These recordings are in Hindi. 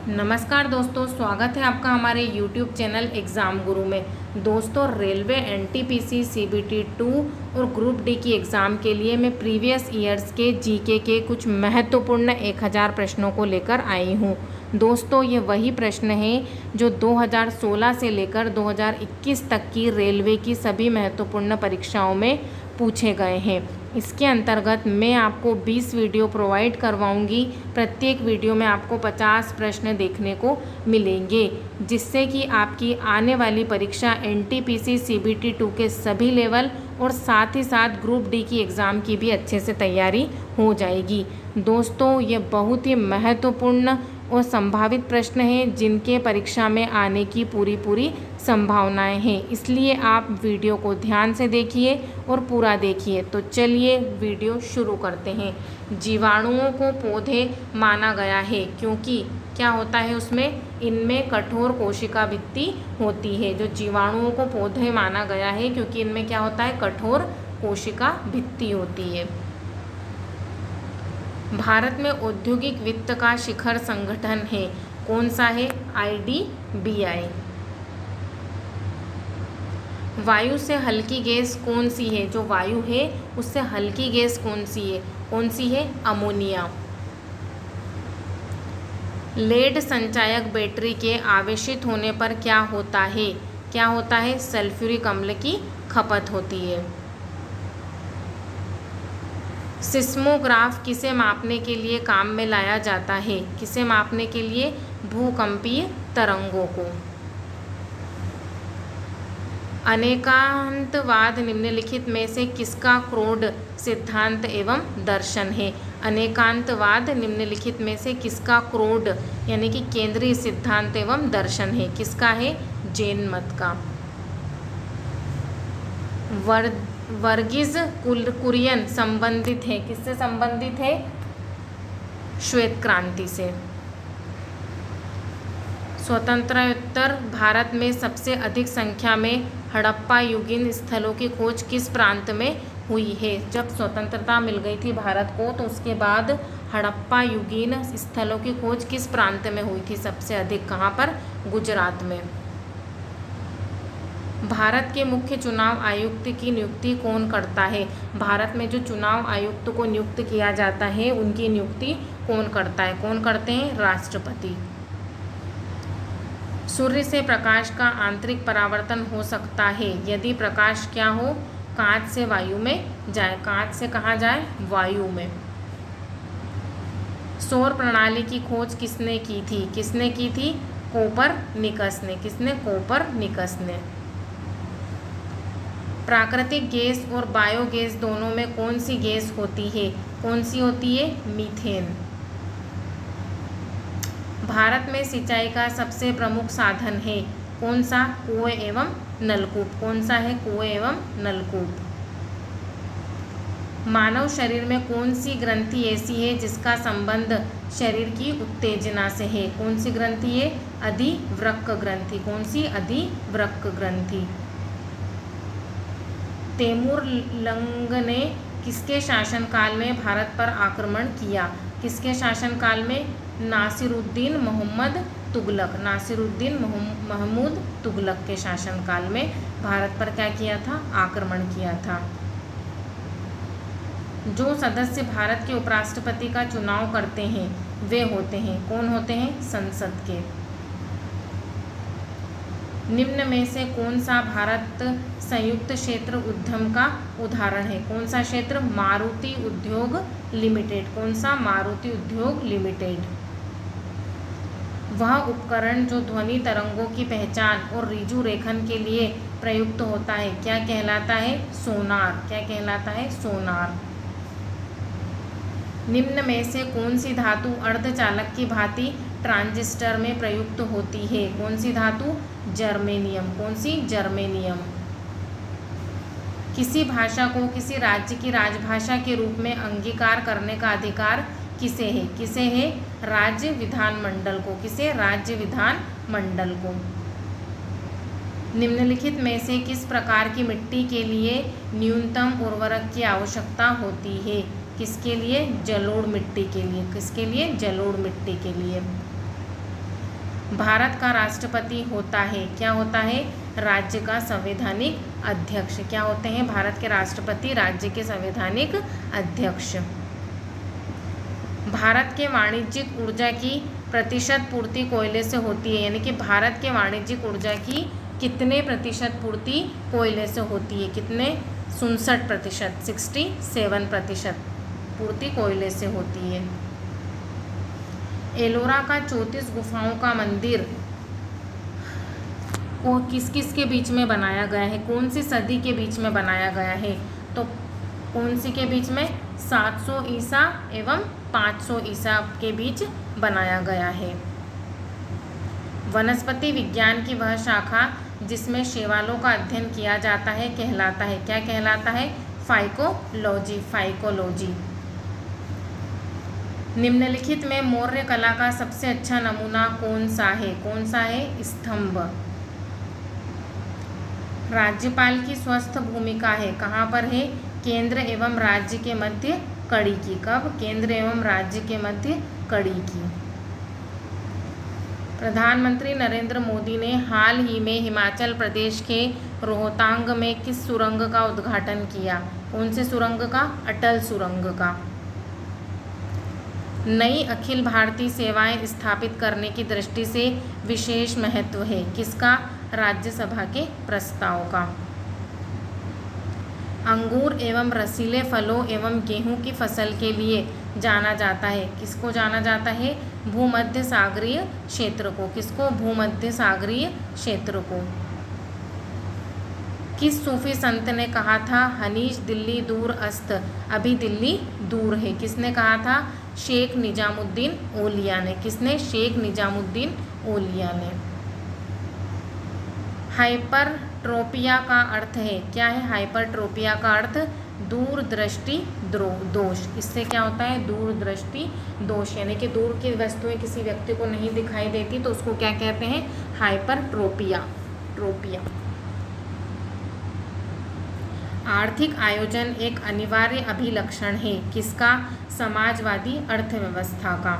नमस्कार दोस्तों, स्वागत है आपका हमारे YouTube चैनल एग्ज़ाम गुरु में। दोस्तों, रेलवे एनटीपीसी सीबीटी 2 और ग्रुप डी की एग्ज़ाम के लिए मैं प्रीवियस ईयर्स के जीके के कुछ महत्वपूर्ण 1000 प्रश्नों को लेकर आई हूँ। दोस्तों, ये वही प्रश्न हैं जो 2016 से लेकर 2021 तक की रेलवे की सभी महत्वपूर्ण परीक्षाओं में पूछे गए हैं। इसके अंतर्गत मैं आपको 20 वीडियो प्रोवाइड करवाऊंगी। प्रत्येक वीडियो में आपको 50 प्रश्न देखने को मिलेंगे, जिससे कि आपकी आने वाली परीक्षा एनटीपीसी सीबीटी 2 के सभी लेवल और साथ ही साथ ग्रुप डी की एग्ज़ाम की भी अच्छे से तैयारी हो जाएगी। दोस्तों, ये बहुत ही महत्वपूर्ण और संभावित प्रश्न हैं जिनके परीक्षा में आने की पूरी संभावनाएं हैं। इसलिए आप वीडियो को ध्यान से देखिए और पूरा देखिए। तो चलिए वीडियो शुरू करते हैं। जीवाणुओं को पौधे माना गया है क्योंकि क्या होता है उसमें, इनमें कठोर कोशिका भित्ति होती है। जो जीवाणुओं को पौधे माना गया है क्योंकि इनमें क्या होता है, कठोर कोशिका भित्ति होती है। भारत में औद्योगिक वित्त का शिखर संगठन है, कौन सा है? IDBI। वायु से हल्की गैस कौन सी है? जो वायु है उससे हल्की गैस कौन सी है? कौन सी है? अमोनिया। लेड संचायक बैटरी के आवेशित होने पर क्या होता है? क्या होता है? सल्फ्यूरिक अम्ल की खपत होती है। सिस्मोग्राफ किसे मापने के लिए काम में लाया जाता है? किसे मापने के लिए? भूकंपीय तरंगों को। अनेकांतवाद निम्नलिखित में से किसका क्रोड सिद्धांत एवं दर्शन है? अनेकांतवाद निम्नलिखित में से किसका क्रोड यानी कि केंद्रीय सिद्धांत एवं दर्शन है? किसका है? जैन मत का। वर्गीज कुरियन संबंधित है, किससे संबंधित है? श्वेत क्रांति से। स्वतंत्रोत्तर भारत में सबसे अधिक संख्या में हड़प्पा युगीन स्थलों की खोज किस प्रांत में हुई है? जब स्वतंत्रता मिल गई थी भारत को तो उसके बाद हड़प्पा युगीन स्थलों की खोज किस प्रांत में हुई थी सबसे अधिक? कहाँ पर? गुजरात में। भारत के मुख्य चुनाव आयुक्त की नियुक्ति कौन करता है? भारत में जो चुनाव आयुक्त को नियुक्त किया जाता है उनकी नियुक्ति कौन करता है? कौन करते हैं? राष्ट्रपति। सूर्य से प्रकाश का आंतरिक परावर्तन हो सकता है यदि प्रकाश क्या हो? कांच से वायु में जाए। कांच से कहाँ जाए? वायु में। सौर प्रणाली की खोज किसने की थी? किसने की थी? कोपरनिकस ने। किसने? कोपरनिकस ने। प्राकृतिक गैस और बायोगैस दोनों में कौन सी गैस होती है? कौन सी होती है? मीथेन। भारत में सिंचाई का सबसे प्रमुख साधन है, कौन सा? कुएं एवं नलकूप। कौन सा है? कुएं एवं नलकूप। मानव शरीर में कौन सी ग्रंथि ऐसी है जिसका संबंध शरीर की उत्तेजना से है? कौन सी ग्रंथि है? अधिवृक्क ग्रंथि। कौन सी? अधिवृक्क ग्रंथि। तैमूर लंग ने किसके शासनकाल में भारत पर आक्रमण किया? किसके शासनकाल में? नासिरुद्दीन मोहम्मद तुगलक। नासिरुद्दीन महमूद तुगलक के शासनकाल में भारत पर क्या किया था? आक्रमण किया था। जो सदस्य भारत के उपराष्ट्रपति का चुनाव करते हैं वे होते हैं, कौन होते हैं? संसद के। निम्न में से कौन सा भारत संयुक्त क्षेत्र उद्यम का उदाहरण है? कौन सा क्षेत्र? मारुति उद्योग लिमिटेड। कौन सा? मारुति उद्योग लिमिटेड। वह उपकरण जो ध्वनि तरंगों की पहचान और ऋजु रेखन के लिए प्रयुक्त होता है क्या कहलाता है? सोनार। क्या कहलाता है? सोनार। निम्न में से कौन सी धातु अर्धचालक की भांति ट्रांजिस्टर में प्रयुक्त होती है? कौन सी धातु? जर्मेनियम। कौन सी? जर्मेनियम। किसी भाषा को किसी राज्य की राजभाषा के रूप में अंगीकार करने का अधिकार किसे है? किसे है? राज्य विधानमंडल को। किसे? राज्य विधानमंडल को। निम्नलिखित में से किस प्रकार की मिट्टी के लिए न्यूनतम उर्वरक की आवश्यकता होती है? किसके लिए? जलोढ़ मिट्टी के लिए। किसके लिए? जलोढ़ मिट्टी के लिए। भारत का राष्ट्रपति होता है, क्या होता है? राज्य का संवैधानिक अध्यक्ष। क्या होते हैं भारत के राष्ट्रपति? राज्य के संवैधानिक अध्यक्ष। भारत के वाणिज्यिक ऊर्जा की प्रतिशत पूर्ति कोयले से होती है, यानी कि भारत के वाणिज्यिक ऊर्जा की कितने प्रतिशत पूर्ति कोयले से होती है? कितने? 67%, 67% पूर्ति कोयले से होती है। एलोरा का 34 गुफाओं का मंदिर को किस किस के बीच में बनाया गया है? कौन सी सदी के बीच में बनाया गया है? तो कौन सी के बीच में? 700 ईसा एवं 500 ईसा के बीच बनाया गया है। वनस्पति विज्ञान की वह शाखा जिसमें शैवालों का अध्ययन किया जाता है कहलाता है, क्या कहलाता है? Phycology, phycology. निम्नलिखित में मौर्य कला का सबसे अच्छा नमूना कौन सा है? कौन सा है? स्तंभ। राज्यपाल की स्वस्थ भूमिका है, कहाँ पर है? केंद्र एवं राज्य के मध्य कड़ी की। कब? केंद्र एवं राज्य के मध्य कड़ी की। प्रधानमंत्री नरेंद्र मोदी ने हाल ही में हिमाचल प्रदेश के रोहतांग में किस सुरंग का उद्घाटन किया? कौन से सुरंग का? अटल सुरंग का। नई अखिल भारतीय सेवाएं स्थापित करने की दृष्टि से विशेष महत्व है, किसका? राज्यसभा के प्रस्ताव का। अंगूर एवं रसीले फलों एवं गेहूं की फसल के लिए जाना जाता है, किसको जाना जाता है? भूमध्य सागरीय क्षेत्र को। किसको? भूमध्य सागरीय क्षेत्र को। किस सूफी संत ने कहा था हनीश दिल्ली दूर अस्त, अभी दिल्ली दूर है? किसने कहा था? शेख निजामुद्दीन औलिया ने। किसने? शेख निजामुद्दीन औलिया ने। हाइपरट्रोपिया का अर्थ है, क्या है हाइपरट्रोपिया का अर्थ? दूरदृष्टि दोष। इससे क्या होता है? दूरदृष्टि दोष, यानी कि दूर की वस्तुएं किसी व्यक्ति को नहीं दिखाई देती तो उसको क्या कहते हैं? हाइपरट्रोपिया। आर्थिक आयोजन एक अनिवार्य अभिलक्षण है, किसका? समाजवादी अर्थव्यवस्था का।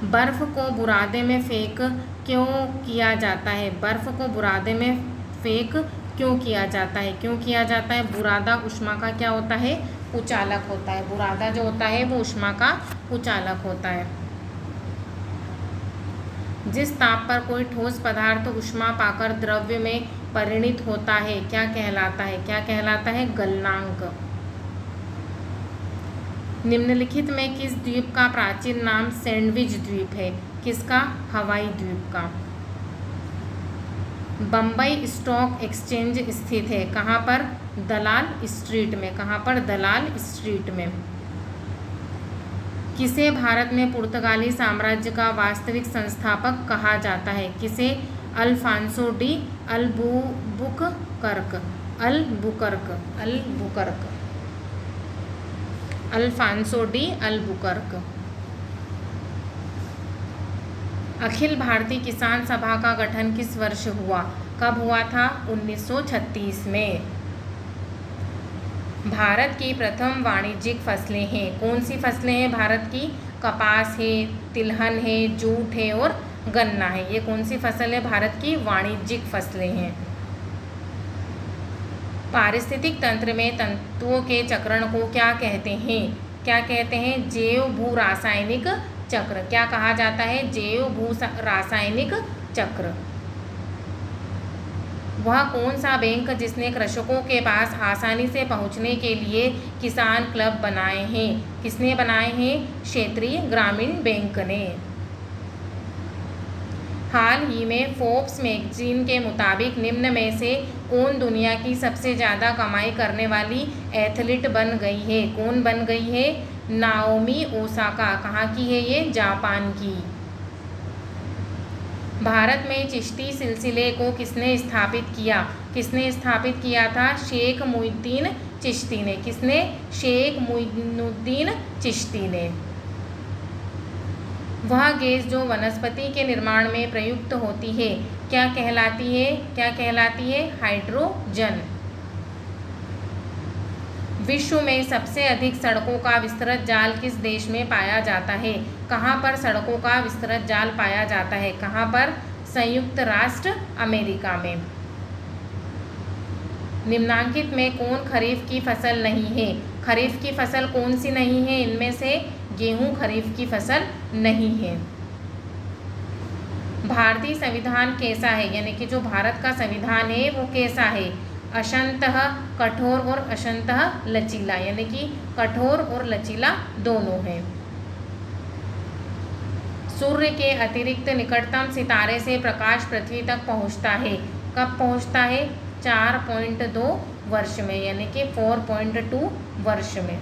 बर्फ को बुरादे में फेंक क्यों किया जाता है? बर्फ को बुरादे में फेंक क्यों किया जाता है? क्यों किया जाता है? बुरादा ऊष्मा का क्या होता है? कुचालक होता है। बुरादा जो होता है वो ऊष्मा का कुचालक होता है। जिस ताप पर कोई ठोस पदार्थ ऊष्मा पाकर द्रव्य में परिणित होता है क्या कहलाता है? क्या कहलाता है? गलनांक। निम्नलिखित में किस द्वीप का प्राचीन नाम सैंडविच द्वीप है? किसका? हवाई द्वीप का। बम्बई स्टॉक एक्सचेंज स्थित है, कहाँ पर? दलाल स्ट्रीट में। कहाँ पर? दलाल स्ट्रीट में। किसे भारत में पुर्तगाली साम्राज्य का वास्तविक संस्थापक कहा जाता है? किसे? Alfonso de Albuquerque. Alfonso de Albuquerque. Akhil Bharatiya Kisan सभा का गठन किस वर्ष हुआ? कब हुआ था? 1936 में। भारत की प्रथम वाणिज्यिक फसलें हैं, कौन सी फसलें हैं भारत की? कपास है, तिलहन है, जूट है और गन्ना है। ये कौन सी फसल है? भारत की वाणिज्यिक फसलें हैं। पारिस्थितिक तंत्र में तंतुओं के चक्रण को क्या कहते हैं? क्या कहते हैं? जैव भू रासायनिक चक्र। क्या कहा जाता है? जैव भू रासायनिक चक्र। वह कौन सा बैंक जिसने कृषकों के पास आसानी से पहुंचने के लिए किसान क्लब बनाए हैं? किसने बनाए हैं? क्षेत्रीय ग्रामीण बैंक ने। हाल ही में फोर्ब्स मैगजीन के मुताबिक निम्न में से कौन दुनिया की सबसे ज़्यादा कमाई करने वाली एथलीट बन गई है? कौन बन गई है? Naomi Osaka. कहाँ की है ये? जापान की। भारत में चिश्ती सिलसिले को किसने स्थापित किया? किसने स्थापित किया था? शेख मुइनुद्दीन चिश्ती ने। किसने? शेख मुइनुद्दीन चिश्ती ने। वह गैस जो वनस्पति के निर्माण में प्रयुक्त होती है क्या कहलाती है? क्या कहलाती है? हाइड्रोजन। विश्व में सबसे अधिक सड़कों का विस्तृत जाल किस देश में पाया जाता है? कहाँ पर सड़कों का विस्तृत जाल पाया जाता है? कहाँ पर? संयुक्त राष्ट्र अमेरिका में। निम्नांकित में कौन खरीफ की फसल नहीं है? खरीफ की फसल कौन सी नहीं है? इनमें से गेहूं खरीफ की फसल नहीं है। भारतीय संविधान कैसा है? यानी कि जो भारत का संविधान है वो कैसा है? अंशतः कठोर और अंशतः लचीला, यानी कि कठोर और लचीला दोनों है। सूर्य के अतिरिक्त निकटतम सितारे से प्रकाश पृथ्वी तक पहुंचता है। कब पहुंचता है? 4.2 वर्ष में, यानी कि 4.2 वर्ष में।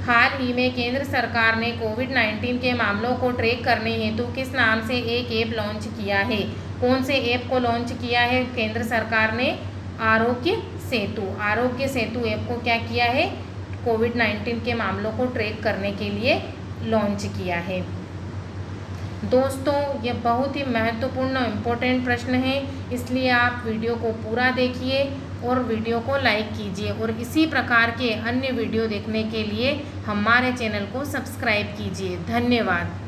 हाल ही में केंद्र सरकार ने कोविड-19 के मामलों को ट्रैक करने हेतु किस नाम से एक ऐप लॉन्च किया है? कौन से ऐप को लॉन्च किया है केंद्र सरकार ने? आरोग्य सेतु। आरोग्य सेतु ऐप को क्या किया है? कोविड-19 के मामलों को ट्रैक करने के लिए लॉन्च किया है। दोस्तों, ये बहुत ही महत्वपूर्ण और इम्पोर्टेंट प्रश्न है, इसलिए आप वीडियो को पूरा देखिए और वीडियो को लाइक कीजिए और इसी प्रकार के अन्य वीडियो देखने के लिए हमारे चैनल को सब्सक्राइब कीजिए। धन्यवाद।